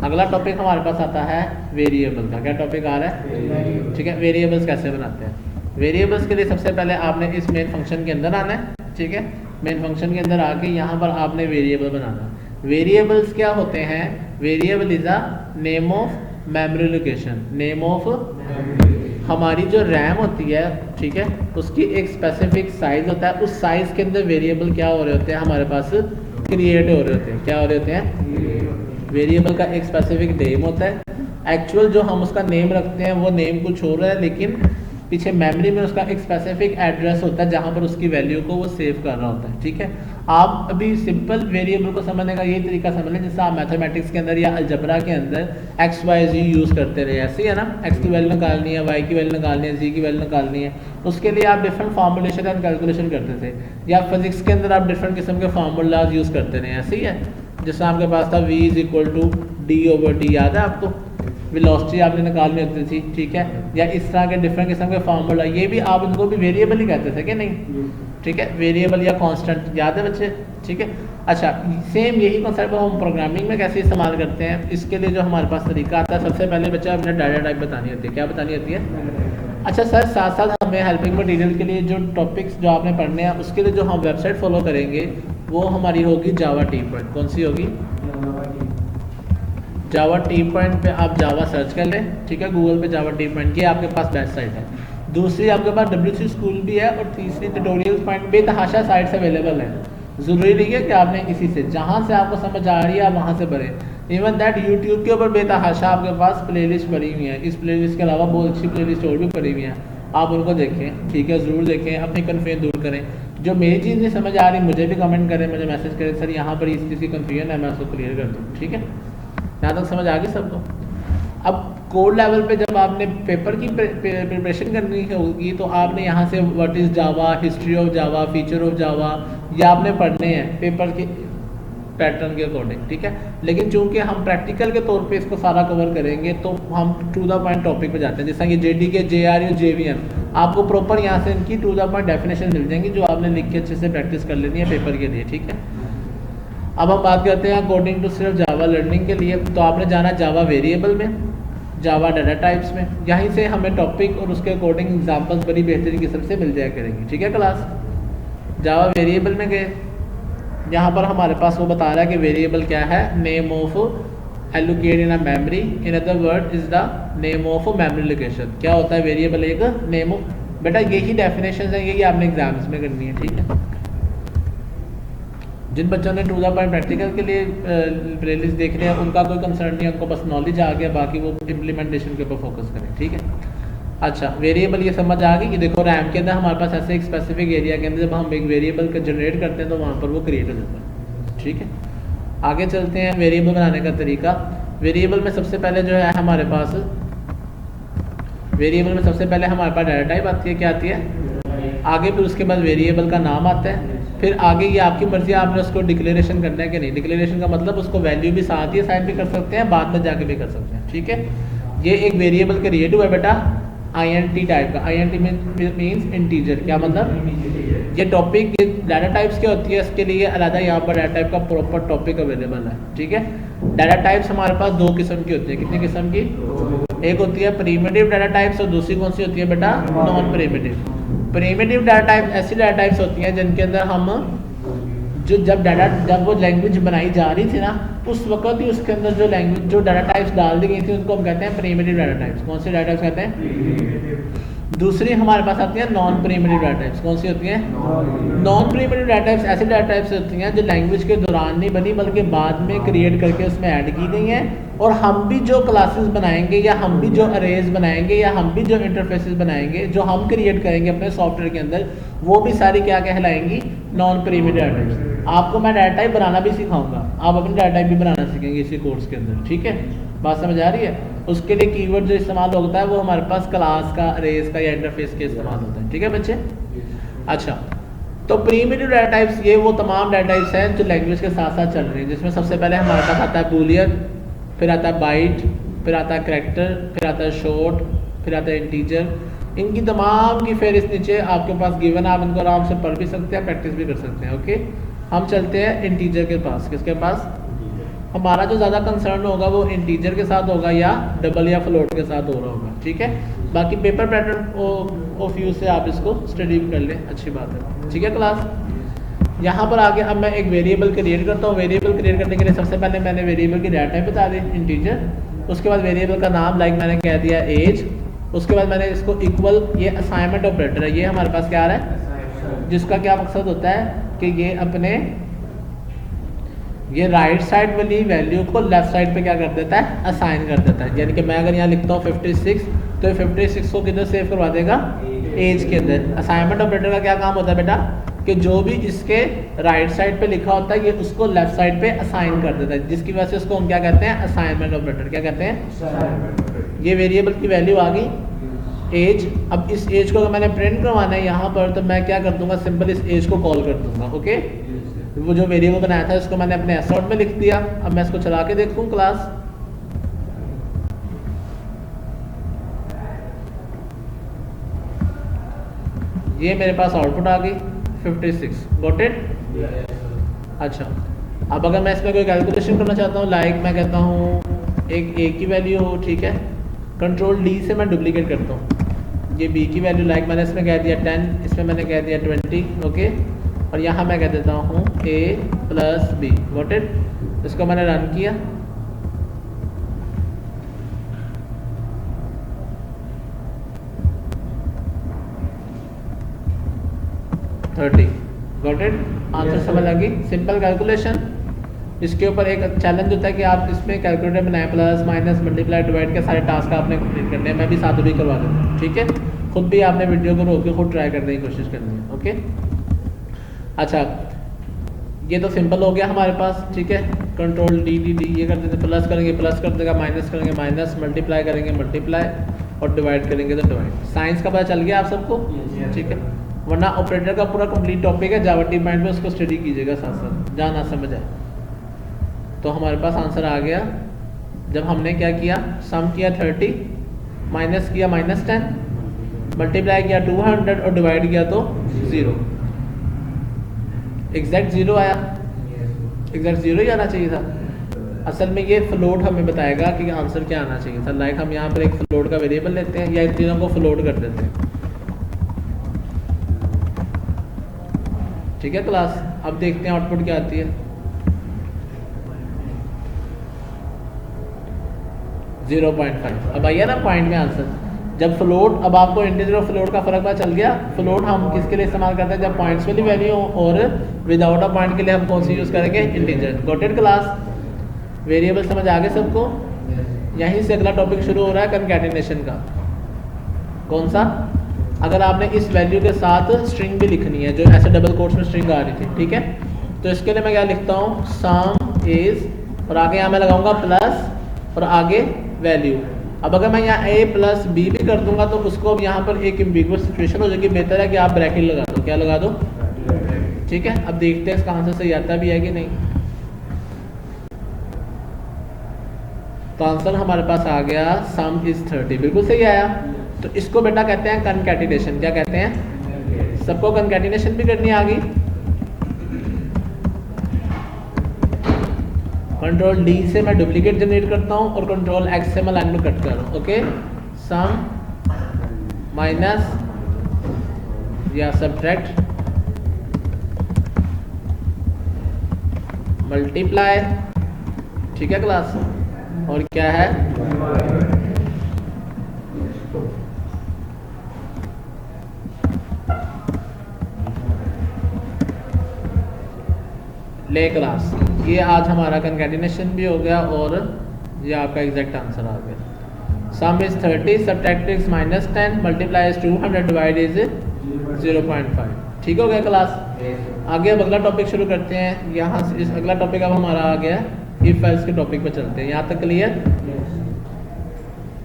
अगला टॉपिक हमारे पास आता है वेरिएबल का। क्या टॉपिक आ रहा है? ठीक है, वेरिएबल्स कैसे बनाते हैं। वेरिएबल्स के लिए सबसे पहले आपने इस मेन फंक्शन के अंदर आना है। ठीक है, मेन फंक्शन के अंदर आके यहाँ पर आपने वेरिएबल बनाना। वेरिएबल्स क्या होते हैं? Variable is a name of memory location. Name of हमारी जो रैम होती है, ठीक है, उसकी एक स्पेसिफिक साइज होता है। उस साइज के अंदर वेरिएबल क्या हो रहे होते हैं हमारे पास? क्रिएट हो रहे होते हैं। क्या हो रहे होते हैं? वेरिएबल का एक स्पेसिफिक नेम होता है। एक्चुअल जो हम उसका नेम रखते हैं वो नेम कुछ हो रहा है, लेकिन पीछे मेमोरी में उसका एक स्पेसिफिक एड्रेस होता है जहाँ पर उसकी वैल्यू को वो सेव कर रहा होता है। ठीक है, आप अभी सिंपल वेरिएबल को समझने का यही तरीका समझ लें जैसे आप मैथमेटिक्स के अंदर या अलजबरा के अंदर एक्स वाई जी यूज़ करते रहे। ऐसे ही है ना, एक्स की वैल्यू निकालनी है, वाई की वैल्यू निकालनी है, जी की वैल्यू निकालनी है। उसके लिए आप डिफरेंट फार्मूलेशन एंड कैलकुलेशन करते थे, या फिजिक्स के अंदर आप डिफरेंट किस्म के फार्मूलाज यूज़ करते रहे। ऐसे ही है, जैसे आपके पास था v = d/d, याद है आपको? वेलोसिटी आपने निकालनी होती थी। ठीक है, या इस तरह के डिफरेंट किस्म के फार्मूला, ये भी आप इनको भी वेरिएबल ही कहते थे कि नहीं? ठीक है, वेरिएबल या कांस्टेंट, याद है बच्चे? ठीक है, अच्छा, सेम यही कॉन्सेप्ट हम प्रोग्रामिंग में कैसे इस्तेमाल करते हैं। इसके लिए जो हमारे पास तरीका आता है, सबसे पहले बच्चा अपने डाटा टाइप बतानी होती है। क्या बतानी होती है? अच्छा सर, साथ साथ हमें हेल्पिंग मटेरियल के लिए जो टॉपिक्स जो आपने पढ़ने हैं उसके लिए जो हम वेबसाइट फॉलो करेंगे वो हमारी होगी जावा टी पॉइंट। कौन सी होगी? जावा टी पॉइंट पे आप जावा सर्च कर लें। ठीक है, गूगल पे जावा टी पॉइंट, ये आपके पास बेस्ट साइट है। दूसरी आपके पास WC स्कूल भी है, और तीसरी ट्यूटोरियल पॉइंट बेतहाशा साइट्स अवेलेबल है। ज़रूरी नहीं है कि आपने किसी से, जहाँ से आपको समझ आ रही है आप वहाँ से पढ़ें। इवन दैट यूट्यूब के ऊपर बेतहाशा आपके पास प्लेलिस्ट पड़ी हुई है। इस प्लेलिस्ट के अलावा बहुत अच्छी प्लेलिस्ट और भी पड़ी हुई हैं, आप उनको देखें। ठीक है, ज़रूर देखें, अपनी कन्फ्यूजन दूर करें। जो मेरी चीज़ नहीं समझ आ रही मुझे भी कमेंट करें, मुझे मैसेज करें, सर यहाँ पर इस चीज़ की कन्फ्यूजन है, मैं उसको क्लियर कर दूँ। ठीक है, यहाँ तक समझ आ गई सबको? अब कोड लेवल पे जब आपने पेपर की प्रिपरेशन करनी होगी तो आपने यहाँ से what is Java, history of Java, feature of Java, या आपने पढ़ने हैं पेपर के पैटर्न के अकॉर्डिंग। ठीक है, लेकिन चूंकि हम प्रैक्टिकल के तौर पे इसको सारा कवर करेंगे तो हम टू द पॉइंट टॉपिक पे जाते हैं। जैसा कि JDK, JRU, JVM, आपको प्रॉपर यहाँ से इनकी टू द पॉइंट डेफिनेशन मिल जाएंगी जो आपने लिख के अच्छे से प्रैक्टिस कर लेनी है पेपर के लिए। ठीक है, अब हम बात करते हैं अकॉर्डिंग टू सिर्फ जावा लर्निंग के लिए। तो आपने जाना जावा वेरिएबल में, जावा डाटा टाइप्स में, यहीं से हमें टॉपिक और उसके अकॉर्डिंग एग्जांपल्स बड़ी बेहतरीन किस्म से मिल जाया करेंगी। ठीक है क्लास, जावा वेरिएबल में गए, यहाँ पर हमारे पास वो बता रहा है कि वेरिएबल क्या है? Name of allocate in a memory, in other word is the name of memory location. क्या होता है वेरिएबल? एक नेम ऑफ, बेटा यही डेफिनेशन है, यही आपने एग्जाम्स में करनी है। ठीक है, जिन बच्चों ने टू द पॉइंट प्रैक्टिकल के लिए प्लेलिस्ट देख रहे हैं उनका कोई कंसर्न नहीं है, उनको बस नॉलेज आ गया, बाकी वो इम्प्लीमेंटेशन के ऊपर फोकस करें। ठीक है, अच्छा, वेरिएबल ये समझ आ गई कि देखो रैम के अंदर हमारे पास ऐसे एक स्पेसिफिक एरिया के अंदर जब हम एक वेरिएबल का जनरेट करते हैं तो वहाँ पर वो क्रिएट हो जाता है। ठीक है, आगे चलते हैं वेरिएबल बनाने का तरीका। वेरिएबल में सबसे पहले जो है हमारे पास, वेरिएबल में सबसे पहले हमारे पास डाटा टाइप आती है। क्या आती है? आगे फिर उसके बाद वेरिएबल का नाम आता है, फिर आगे ये आपकी मर्जी, आपने उसको डिक्लेरेशन करना है कि नहीं। डिक्लेरेशन का मतलब उसको वैल्यू भी साथ ही असाइन भी कर सकते हैं, बाद में जाके भी कर सकते हैं। ठीक है, ये एक वेरिएबल क्रिएट हुआ है बेटा INT टाइप का। INT means integer. क्या मतलब? ये टॉपिक, ये डाटा टाइप्स क्या होती है इसके लिए अलग यहाँ पर डाटा टाइप का प्रॉपर टॉपिक अवेलेबल है। ठीक है, डाटा टाइप्स हमारे पास दो किस्म की होती है। कितनी किस्म की? एक होती है प्रिमिटिव डाटा टाइप्स और दूसरी कौन सी होती है बेटा? Non primitive. Primitive data type ऐसी डाटा टाइप्स होती हैं जिनके अंदर हम जब वो लैंग्वेज बनाई जा रही थी ना उस वक्त ही उसके अंदर जो लैंग्वेज जो डाटा टाइप्स डाल दी गई थी उनको हम कहते हैं प्रिमिटिव डाटा टाइप्स। कौन सी डाटा टाइप्स कहते हैं? दूसरी हमारे पास आती है नॉन प्रिमिटिव डाटा टाइप्स। कौन सी होती है? नॉन प्रिमिटिव डाटा टाइप्स ऐसी डाटा टाइप्स होती हैं जो लैंग्वेज के दौरान नहीं बनी बल्कि बाद में क्रिएट करके उसमें ऐड की गई हैं, और हम भी जो क्लासेस बनाएंगे या हम भी जो अरेज बनाएंगे या हम भी जो इंटरफेसेस बनाएंगे जो हम क्रिएट करेंगे अपने सॉफ्टवेयर के अंदर, वो भी सारी क्या कहलाएंगी? Non primitive data types. आपको मैं डाटा टाइप बनाना भी सिखाऊंगा, आप अपनी डाटा टाइप भी बनाना सीखेंगे इसी कोर्स के अंदर। ठीक है, बात समझ आ रही है? उसके लिए कीवर्ड जो इस्तेमाल होता है वो हमारे पास क्लास का, अरेज का या इंटरफेस के इस्तेमाल होता है। ठीक है बच्चे, अच्छा, तो प्रिमिटिव डाटा टाइप्स ये वो तमाम डाटा टाइप्स हैं जो लैंग्वेज के साथ साथ चल रही हैं, जिसमें सबसे पहले हमारे पास आता है बूलियन, फिर आता है बाइट, फिर आता है करैक्टर, फिर आता है शॉर्ट, फिर आता है इंटीजर। इनकी तमाम की फेहरिस्त नीचे आपके पास गिवन, आप इनको आराम से पढ़ भी सकते हैं, प्रैक्टिस भी कर सकते हैं। ओके, हम चलते हैं इंटीजर के पास। किसके पास? हमारा जो ज़्यादा कंसर्न होगा वो इंटीजर के साथ होगा या डबल या फ्लोट के साथ हो रहा होगा, ठीक है। बाकी पेपर पैटर्न ऑफ यूज से आप इसको स्टडी कर लें, अच्छी बात है, ठीक है क्लास। यहाँ पर आगे अब मैं एक वेरिएबल क्रिएट करता हूँ। वेरिएबल क्रिएट करने के लिए सबसे पहले मैंने वेरिएबल की डाटा टाइप बता दी इंटीजर, उसके बाद वेरिएबल का नाम लाइक मैंने कह दिया एज, उसके बाद मैंने इसको इक्वल, ये असाइनमेंट ऑपरेटर है, ये हमारे पास क्या आ रहा है, जिसका क्या मकसद होता है कि ये अपने ये राइट साइड वाली वैल्यू को लेफ्ट साइड पे क्या कर देता है, असाइन कर देता है। यानी कि मैं अगर यहाँ लिखता हूँ 56 तो 56 को किधर सेव करवा देगा, एज के अंदर। असाइनमेंट ऑपरेटर का क्या काम होता है बेटा, कि जो भी इसके राइट साइड पे लिखा होता है ये उसको लेफ्ट साइड पे असाइन कर देता है, जिसकी वजह से उसको हम क्या कहते हैं, असाइनमेंट ऑपरेटर। क्या कहते हैं, ये वेरिएबल की वैल्यू आ गई एज। अब इस एज को अगर मैंने प्रिंट करवाना है यहाँ पर, तो मैं क्या कर दूंगा, सिंपल इस एज को कॉल कर दूंगा, ओके। वो जो वेरिएबल बनाया था इसको मैंने अपने एसऑर्ट में लिख दिया। अब मैं इसको चला के देखूँ क्लास, ये मेरे पास आउटपुट आ गई 56, गॉट इट। अच्छा, अब अगर मैं इसमें कोई कैलकुलेशन करना चाहता हूँ, लाइक मैं कहता हूँ एक ए की वैल्यू हो, ठीक है, कंट्रोल डी से मैं डुप्लीकेट करता हूँ। ये बी की वैल्यू लाइक मैंने इसमें कह दिया 10, इसमें मैंने कह दिया 20, ओके। और यहाँ मैं कह देता हूँ a plus B, got it. इसको मैंने रन किया, गॉट इट, आंसर समझ आ गई। Simple calculation. इसके ऊपर एक चैलेंज होता है कि आप इसमें कैलकुलेटर बनाए, प्लस माइनस मल्टीप्लाई डिवाइड के सारे टास्क आपने कंप्लीट करने हैं। मैं भी साथ भी करवा देता हूँ, ठीक है। खुद भी आपने वीडियो को रोक के खुद ट्राई करने की कोशिश करनी है, ओके। अच्छा, ये तो सिंपल हो गया हमारे पास, ठीक है। कंट्रोल डी डी डी ये कर देते, प्लस करेंगे प्लस कर देगा, माइनस करेंगे माइनस, मल्टीप्लाई करेंगे मल्टीप्लाई, और डिवाइड करेंगे तो डिवाइड। साइंस का पता चल गया आप सबको, ठीक है। वरना ऑपरेटर का पूरा कंप्लीट टॉपिक है जावा डीपमाइंड में, उसको स्टडी कीजिएगा साथ साथ, जहाँ ना समझ आए। तो हमारे पास आंसर आ गया जब हमने क्या किया, सम किया 30, माइनस किया -10, मल्टीप्लाई किया 200 और डिवाइड किया तो 0। एग्जैक्ट 0 आया, एग्जैक्ट 0 ही आना चाहिए था। असल में ये फ्लोट हमें बताएगा कि आंसर क्या आना चाहिए था। लाइक हम यहाँ पर एक फ्लोट का वेरिएबल लेते हैं या इन तीनों को फ्लोट कर देते हैं, ठीक है क्लास। अब देखते हैं आउटपुट क्या आती है। 0.5। अब आइए ना पॉइंट में आंसर। जब फ्लोट, अब आपको इंटीजर और फ्लोट का फर्क पता चल गया। फ्लोट हम किसके लिए इस्तेमाल करते हैं, जब पॉइंट्स वाली वैल्यू हो, और विदाउट अ पॉइंट के लिए हम कौन सी यूज़ करेंगे, integer. Got it class. Variable समझ आ गए सबको। यहीं से अगला टॉपिक शुरू हो रहा है कंकैटिनेशन का। कौन सा, अगर आपने इस वैल्यू के साथ स्ट्रिंग भी लिखनी है, जो ऐसे डबल कोट्स में स्ट्रिंग आ रही थी, ठीक है, तो इसके लिए मैं क्या लिखता हूँ, सम इज, और आगे यहाँ मैं लगाऊंगा प्लस, और आगे वैल्यू। अब अगर मैं यहाँ a प्लस बी भी कर दूंगा तो उसको अब यहाँ पर एक एम्बिगुअस सिचुएशन हो जाएगी। बेहतर है कि आप ब्रैकेट लगा दो। क्या लगा दो, ठीक है। अब देखते हैं इसका आंसर सही आता भी है कि नहीं। तो आंसर हमारे पास आ गया सम इज 30, बिल्कुल सही आया। तो इसको बेटा कहते हैं कनकैटिनेशन। क्या कहते हैं, सबको कनकैटिनेशन भी करनी आ गई। कंट्रोल डी से मैं डुप्लीकेट जनरेट करता हूँ और कंट्रोल एक्स से मैं लाइन में कट कर रहा हूँ, ओके। सम माइनस या सब्ट्रैक्ट, मल्टीप्लाई, ठीक है क्लास, और क्या है, ले क्लास। ये आज हमारा कंकैटिनेशन भी हो गया और ये आपका एग्जैक्ट आंसर आ गया। सम is 30, subtract is -10, multiply is 200, divide is 0.5। ठीक हो गया क्लास। आगे अब अगला टॉपिक शुरू करते हैं। यहाँ से इस अगला टॉपिक अब हमारा आ गया इफ एल्स के टॉपिक पे चलते हैं। यहाँ तक क्लियर।